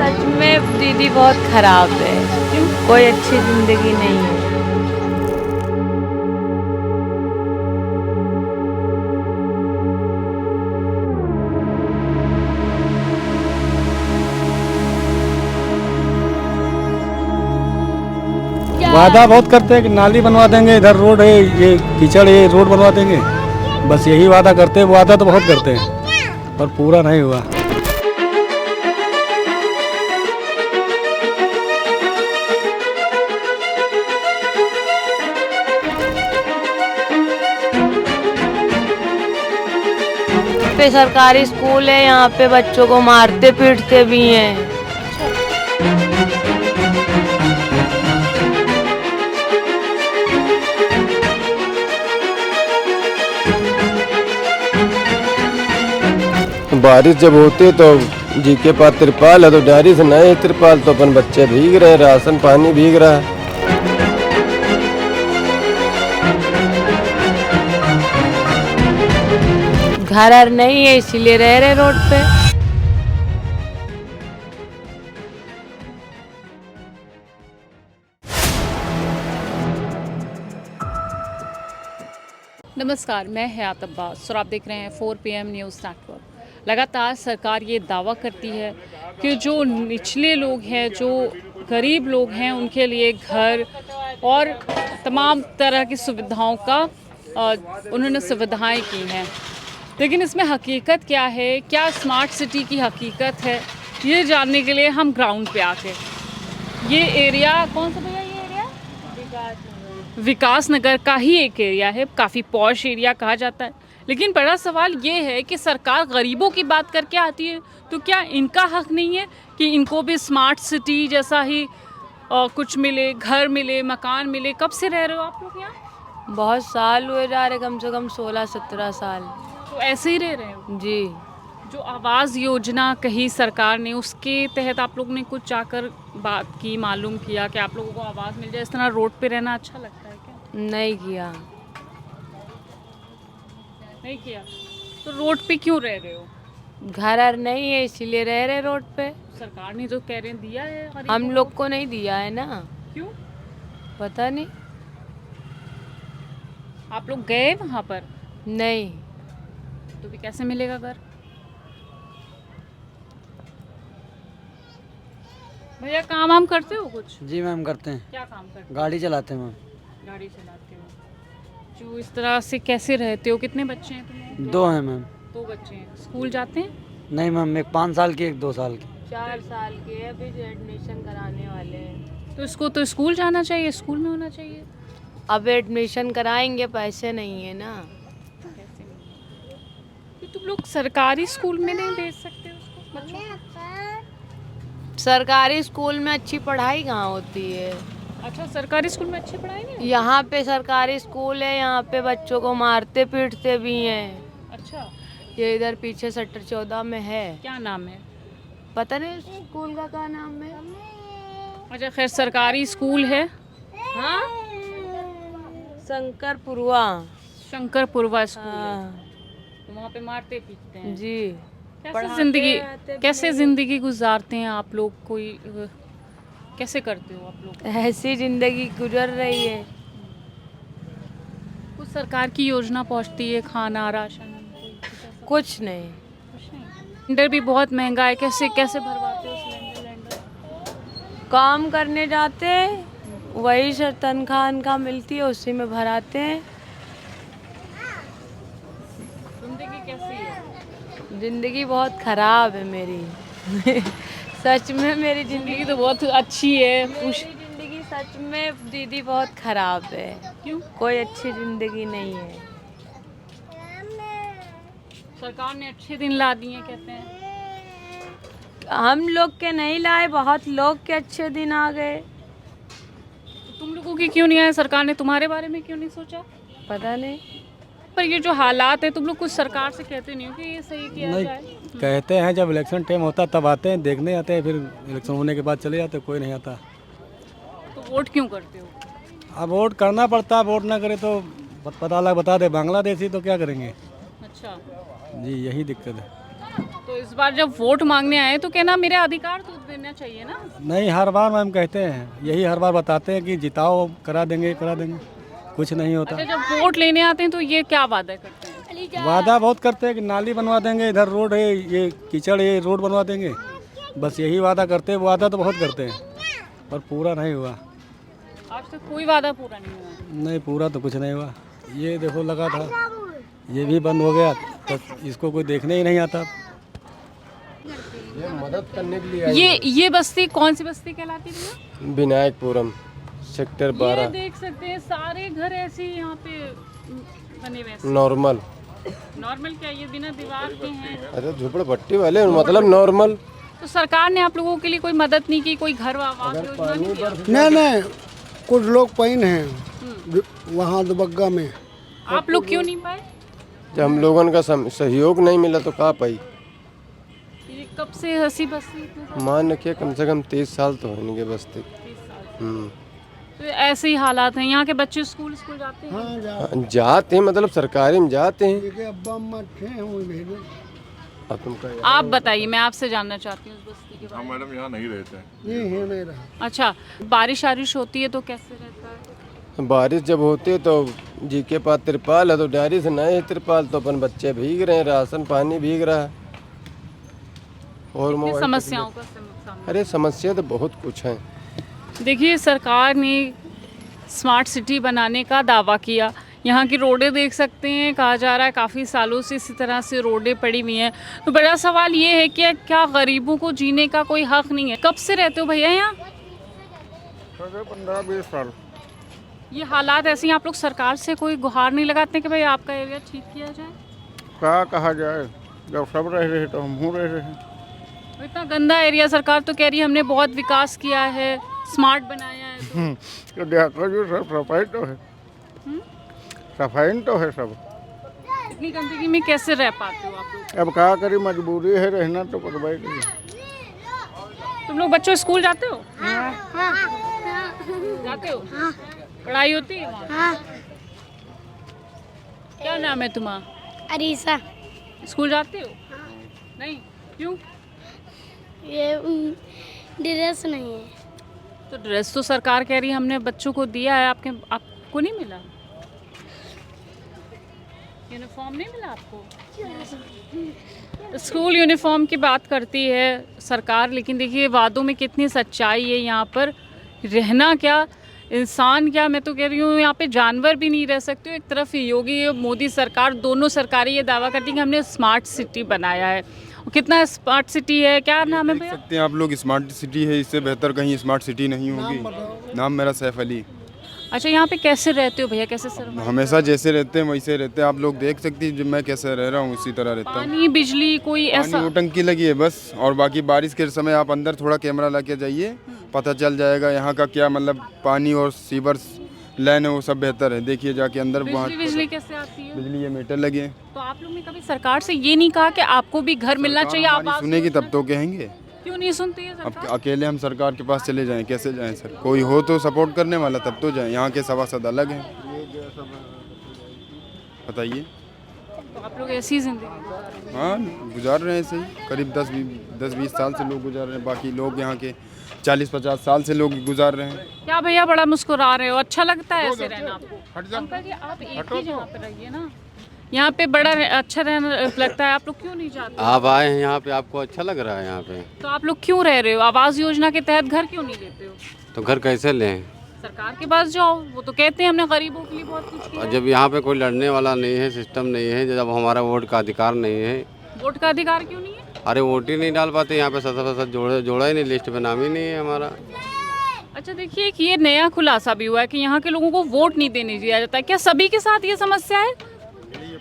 सच में दीदी बहुत खराब है। क्यों? कोई अच्छी जिंदगी नहीं है। वादा बहुत करते हैं कि नाली बनवा देंगे, इधर रोड है, ये कीचड़ है, रोड बनवा देंगे। बस यही वादा करते हैं। वादा तो बहुत करते हैं पर पूरा नहीं हुआ। पे सरकारी स्कूल है, यहाँ पे बच्चों को मारते पीटते भी हैं। बारिश जब होती है तो जी के पास तिरपाल है तो डायरी से नए तिरपाल तो अपन बच्चे भीग रहे हैं, राशन पानी भीग रहा है। घर और नहीं है इसीलिए रह रहे रोड पे। नमस्कार, मैं हयात अब्बास और आप देख रहे हैं 4 PM न्यूज़ नेटवर्क। लगातार सरकार ये दावा करती है कि जो निचले लोग हैं, जो गरीब लोग हैं, उनके लिए घर और तमाम तरह की सुविधाओं का उन्होंने सुविधाएं की हैं। लेकिन इसमें हकीकत क्या है, क्या स्मार्ट सिटी की हकीकत है, ये जानने के लिए हम ग्राउंड पे आके ये एरिया कौन सा भैया, ये एरिया विकास नगर का ही एक एरिया है। काफ़ी पॉश एरिया कहा जाता है। लेकिन बड़ा सवाल ये है कि सरकार गरीबों की बात करके आती है तो क्या इनका हक नहीं है कि इनको भी स्मार्ट सिटी जैसा ही कुछ मिले, घर मिले, मकान मिले। कब से रह रहे हो आप लोग यहाँ? बहुत साल हुए जा रहे, कम से कम 16-17 साल। तो ऐसे ही रह रहे हो? जी। जो आवास योजना कही सरकार ने, उसके तहत आप लोग ने कुछ जाकर बात की, मालूम किया कि आप लोगों को आवास मिल जाए? इस तरह रोड पे रहना अच्छा लगता है क्या? नहीं किया। नहीं किया तो रोड पे क्यों रह रहे हो? घर और नहीं है इसीलिए रह रहे रोड पे। सरकार ने जो कह रहे हैं दिया है गरीबों हम लोग को नहीं दिया है ना। क्यों? पता नहीं। आप लोग गए वहाँ पर? नहीं। तो भी कैसे मिलेगा घर? भैया काम वाम करते हो कुछ? जी मैम करते हैं, क्या काम करते हो? गाड़ी चलाते हैं मैम। गाड़ी चलाते हो। जो इस तरह से कैसे रहते हो? कितने बच्चे हैं तुम्हें? 2 हैं मैम। 2 बच्चे हैं। स्कूल जाते हैं? नहीं मैम, एक 5 साल की, एक 2 साल की। 4 साल के है, अभी एडमिशन कराने वाले हैं। तो इसको तो स्कूल जाना चाहिए, स्कूल में होना चाहिए। अब एडमिशन कराएंगे, पैसे नहीं है ना। कैसे नहीं? तो तुम लोग सरकारी स्कूल में नहीं भेज सकते उसको, बच्चों को? सरकारी स्कूल में अच्छी पढ़ाई कहाँ होती है? अच्छा, सरकारी स्कूल में अच्छी पढ़ाई नहीं होती? यहाँ पे सरकारी स्कूल है, यहाँ पे बच्चों को मारते पीटते भी हैं। अच्छा, ये इधर पीछे सेक्टर 14 में है। क्या नाम है? पता नहीं स्कूल का क्या नाम है। अच्छा, खैर सरकारी स्कूल है। हाँ, शंकरपुरवा। शंकरपुरवा स्कूल है। हाँ तो वहाँ पे मारते पीटते हैं। जी। कैसे जिंदगी गुजारते हैं आप लोग? कोई कैसे करते हो आप लोग? ऐसी जिंदगी गुजर रही है। कुछ सरकार की योजना पहुंचती है, खाना, राशन? कुछ नहीं। सिलेंडर भी बहुत महंगा है। कैसे कैसे भरवाते हो सिलेंडर? काम करने जाते हैं, वही से तनख्वाह मिलती है, उसी में भराते हैं। जिंदगी कैसी है? जिंदगी बहुत खराब है मेरी। सच में मेरी जिंदगी तो बहुत अच्छी है। मेरी जिंदगी सच में दीदी बहुत खराब है। क्यों? कोई अच्छी जिंदगी नहीं है। सरकार ने अच्छे दिन ला दिए कहते हैं। हम लोग के नहीं लाए, बहुत लोग के अच्छे दिन आ गए। तो तुम लोगों की क्यों नहीं आए? सरकार ने तुम्हारे बारे में क्यों नहीं सोचा? पता नहीं। पर ये जो हालात है, तुम लोग कुछ सरकार से कहते नहीं हो कि ये सही किया नहीं जाए? कहते हैं, जब इलेक्शन टाइम होता तब आते हैं, देखने आते हैं, फिर इलेक्शन होने के बाद चले जाते हैं, कोई नहीं आता। तो वोट क्यों करते हो? अब वोट करना पड़ता है, वोट ना करे तो पता लग बता दे बांग्लादेशी तो क्या करेंगे। अच्छा, जी यही दिक्कत है। तो इस बार जब वोट मांगने आए तो कहना मेरे अधिकार तो देना चाहिए ना। नहीं, हर बार मैम कहते हैं, यही हर बार बताते हैं कि जिताओ, करा देंगे, कुछ नहीं होता। अच्छा, जब वोट लेने आते हैं तो ये क्या वादा करते हैं? वादा बहुत करते हैं कि नाली बनवा देंगे, इधर रोड है, ये कीचड़ है, ये रोड बनवा देंगे, बस यही वादा करते हैं। वादा तो बहुत करते हैं पर पूरा नहीं हुआ। आज तक कोई वादा पूरा नहीं हुआ। नहीं, पूरा तो कुछ नहीं हुआ। ये देखो लगा था, ये भी बंद हो गया, तो इसको कोई देखने ही नहीं आता। ये मदद करने के लिए ये बस्ती कौन सी बस्ती कहलाती है? विनायकपुरम सेक्टर 12। ये देख सकते हैं सारे घर ऐसे ही यहाँ पे बने हुए हैं। नॉर्मल क्या ये बिना दीवार के हैं? अरे झोपड़पट्टी वाले मतलब नॉर्मल। तो सरकार ने आप लोगों के लिए कोई मदद नहीं की, कोई घर आवास योजना नहीं दिया? नहीं, कुछ लोग पैन हैं वहाँ दुबग्गा में। आप लोग क्यों नहीं पाए? जब हम लोगों का सहयोग नहीं मिला तो कहाँ पाई। ये कब से हंसी बस्ती इतने साल? मान रखिए कम से कम 30 साल तो होंगे बस्ती। 30 साल। हम्म। तो ऐसे ही हालात हैं। यहाँ के बच्चे स्कूल जाते हैं? हाँ, जाते हैं, मतलब सरकारी में जाते हैं। अब्बा अम्मा थे वहीं भेजे। अब तुम आप बताइए, मैं आपसे जानना चाहती हूँ उस बस्ती के बारे में। मैडम यहाँ नहीं रहते हैं। नहीं है, नहीं रहा। अच्छा, बारिश होती है तो कैसे रहता है? बारिश जब होती है तो जी के पास तिरपाल है, तो डायरी से नहीं है तिरपाल, तो अपन बच्चे भीग रहे हैं, राशन पानी भीग रहा है और कितनी मोबाइल समस्याओं का सामना? अरे समस्या तो बहुत कुछ है। देखिए, सरकार ने स्मार्ट सिटी बनाने का दावा किया। यहाँ की रोडें देख सकते हैं, कहा जा रहा है काफ़ी सालों से इसी तरह से रोडें पड़ी हुई हैं। तो बड़ा सवाल ये है कि क्या गरीबों को जीने का कोई हक नहीं है? कब से रहते हो भैया यहाँ? 15-20 साल। ये हालात ऐसे ही, आप लोग सरकार से कोई गुहार नहीं लगाते कि भाई आपका एरिया ठीक किया जाए? क्या कहा जाए, जब सब रह रहे तो हम रह रहे हैं। तो इतना गंदा एरिया, सरकार तो कह रही है हमने बहुत विकास किया है, स्मार्ट बनाया है। तो देखो जो सब सफाई तो है, सफाई तो है सब। इतनी गंदगी में कैसे रह पाते हो आप लोग? अब क्या करी, मजबूरी है रहना तो करवाई नहीं। तुम लोग बच्चों स्कूल जाते हो? जाते हो? पढ़ाई होती है वहाँ? क्या नाम है तुम्हारा? अरीसा। स्कूल जाते हो? नहीं, क्यों? ये ड्रेस नहीं है। तो ड्रेस तो सरकार कह रही है हमने बच्चों को दिया है, आपको नहीं मिला? यूनिफॉर्म नहीं मिला आपको? स्कूल यूनिफॉर्म की बात करती है सरकार, लेकिन देखिए वादों में कितनी सच्चाई है। यहाँ पर रहना क्या, इंसान क्या, मैं तो कह रही हूँ यहाँ पे जानवर भी नहीं रह सकते। एक तरफ योगी मोदी सरकार, दोनों सरकारें ये दावा करती हैं कि हमने स्मार्ट सिटी बनाया है। कितना स्मार्ट सिटी है, क्या नाम है भैया? सकते हैं आप लोग, स्मार्ट सिटी है, इससे बेहतर कहीं स्मार्ट सिटी नहीं होगी। नाम मेरा सैफ अली। अच्छा, यहाँ पे कैसे रहते हो भैया? कैसे सर? हमेशा जैसे रहते हैं वैसे रहते हैं, आप लोग देख सकती हैं, मैं कैसे रह रहा हूँ उसी तरह रहता हूँ। पानी बिजली कोई ऐसा? पानी टंकी लगी है बस, और बाकी बारिश के समय आप अंदर थोड़ा कैमरा लगा जाइए, पता चल जाएगा यहाँ का क्या मतलब पानी और सीवर लाइन है वो सब बेहतर है। देखिए जाके अंदर वहाँ बिजली कैसे आती है? बिजली ये मीटर लगे हैं। तो आप लोग ने कभी सरकार से ये नहीं कहा कि आपको भी घर मिलना चाहिए? आवास सुनेगी तब तो कहेंगे। क्यों नहीं सुनती है अब सरकार? अकेले हम सरकार के पास चले जाएं, कैसे जाएं सर? कोई हो तो सपोर्ट करने वाला तब तो जाएं। यहाँ के सभासद अलग हैं, बताइए। तो आप लोग ऐसी जिंदगी? हाँ, गुजार रहे हैं ऐसे ही। करीब 10-20 साल से लोग गुजार रहे हैं, बाकी लोग यहाँ के 40-50 साल से लोग गुजार रहे हैं। क्या भैया बड़ा मुस्कुरा रहे हो? अच्छा लगता है ऐसे रहना आपको? अंकल जी, आप एक ही जगह पे रहिए ना, यहाँ पे बड़ा अच्छा रहना लगता है। आप लोग क्यों नहीं जाते? आप आए हैं यहाँ पे, आपको अच्छा लग रहा है यहाँ पे, तो आप लोग क्यों रह रहे हो? आवास योजना के तहत घर क्यों नहीं लेते हो? तो घर कैसे लें? सरकार के पास जाओ, वो तो कहते हैं हमने गरीबों के लिए बहुत कुछ किया और है। जब यहाँ पे कोई लड़ने वाला नहीं है, सिस्टम नहीं है, जब हमारा वोट का अधिकार नहीं है। वोट का अधिकार क्यों नहीं है? अरे वोट ही नहीं डाल पाते यहाँ पे, सत जोड़ा ही नहीं, लिस्ट में नाम ही नहीं है हमारा। अच्छा, देखिए कि ये नया खुलासा भी हुआ है कि यहाँ के लोगों को वोट नहीं देने दिया जाता है। क्या सभी के साथ ये समस्या है?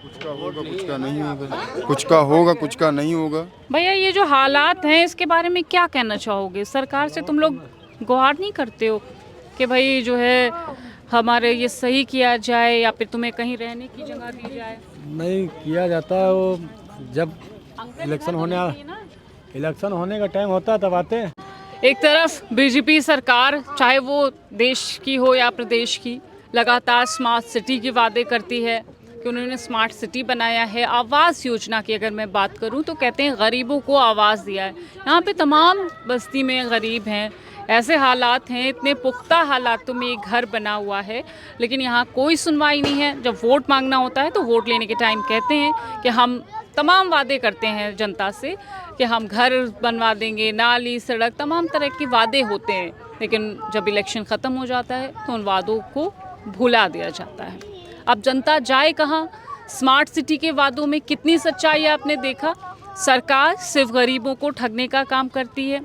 कुछ का होगा, कुछ का नहीं होगा, कुछ का होगा, कुछ का नहीं होगा। भैया, ये जो हालात हैं इसके बारे में क्या कहना चाहोगे? सरकार से तुम लोग गुहार नहीं करते हो कि भाई जो है हमारे ये सही किया जाए, या फिर तुम्हें कहीं रहने की जगह दी जाए? नहीं किया जाता है, वो जब इलेक्शन होने का टाइम होता है तब आते हैं। एक तरफ बीजेपी सरकार, चाहे वो देश की हो या प्रदेश की, लगातार स्मार्ट सिटी के वादे करती है, कि उन्होंने स्मार्ट सिटी बनाया है। आवास योजना की अगर मैं बात करूं तो कहते हैं गरीबों को आवास दिया है। यहाँ पे तमाम बस्ती में गरीब हैं, ऐसे हालात हैं, इतने पुख्ता हालातों में एक घर बना हुआ है, लेकिन यहाँ कोई सुनवाई नहीं है। जब वोट मांगना होता है तो वोट लेने के टाइम कहते हैं कि हम तमाम वादे करते हैं जनता से कि हम घर बनवा देंगे, नाली, सड़क, तमाम तरह के वादे होते हैं, लेकिन जब इलेक्शन ख़त्म हो जाता है तो उन वादों को भुला दिया जाता है। अब जनता जाए कहाँ? स्मार्ट सिटी के वादों में कितनी सच्चाई है आपने देखा। सरकार सिर्फ गरीबों को ठगने का काम करती है।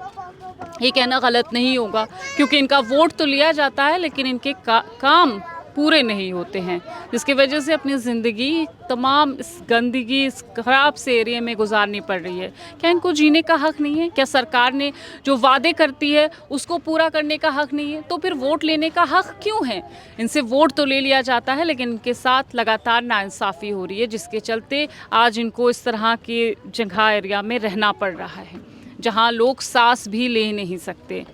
ये कहना गलत नहीं होगा क्योंकि इनका वोट तो लिया जाता है, लेकिन इनके काम पूरे नहीं होते हैं, जिसकी वजह से अपनी ज़िंदगी तमाम इस गंदगी, इस ख़राब से एरिया में गुजारनी पड़ रही है। क्या इनको जीने का हक़ नहीं है? क्या सरकार ने जो वादे करती है उसको पूरा करने का हक़ नहीं है? तो फिर वोट लेने का हक़ क्यों है? इनसे वोट तो ले लिया जाता है, लेकिन इनके साथ लगातार नाइंसाफ़ी हो रही है, जिसके चलते आज इनको इस तरह की जगह एरिया में रहना पड़ रहा है जहाँ लोग सांस भी ले नहीं सकते।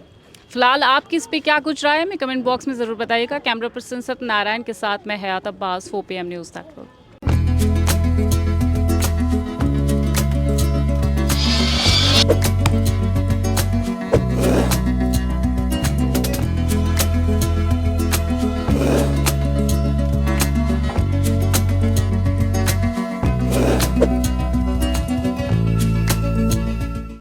फिलहाल आपकी इस पे क्या कुछ राय है, मैं कमेंट बॉक्स में ज़रूर बताइएगा। कैमरा पर्सन सत्यनारायण के साथ मैं हयात अब्बास, 4 PM न्यूज़ नेटवर्क।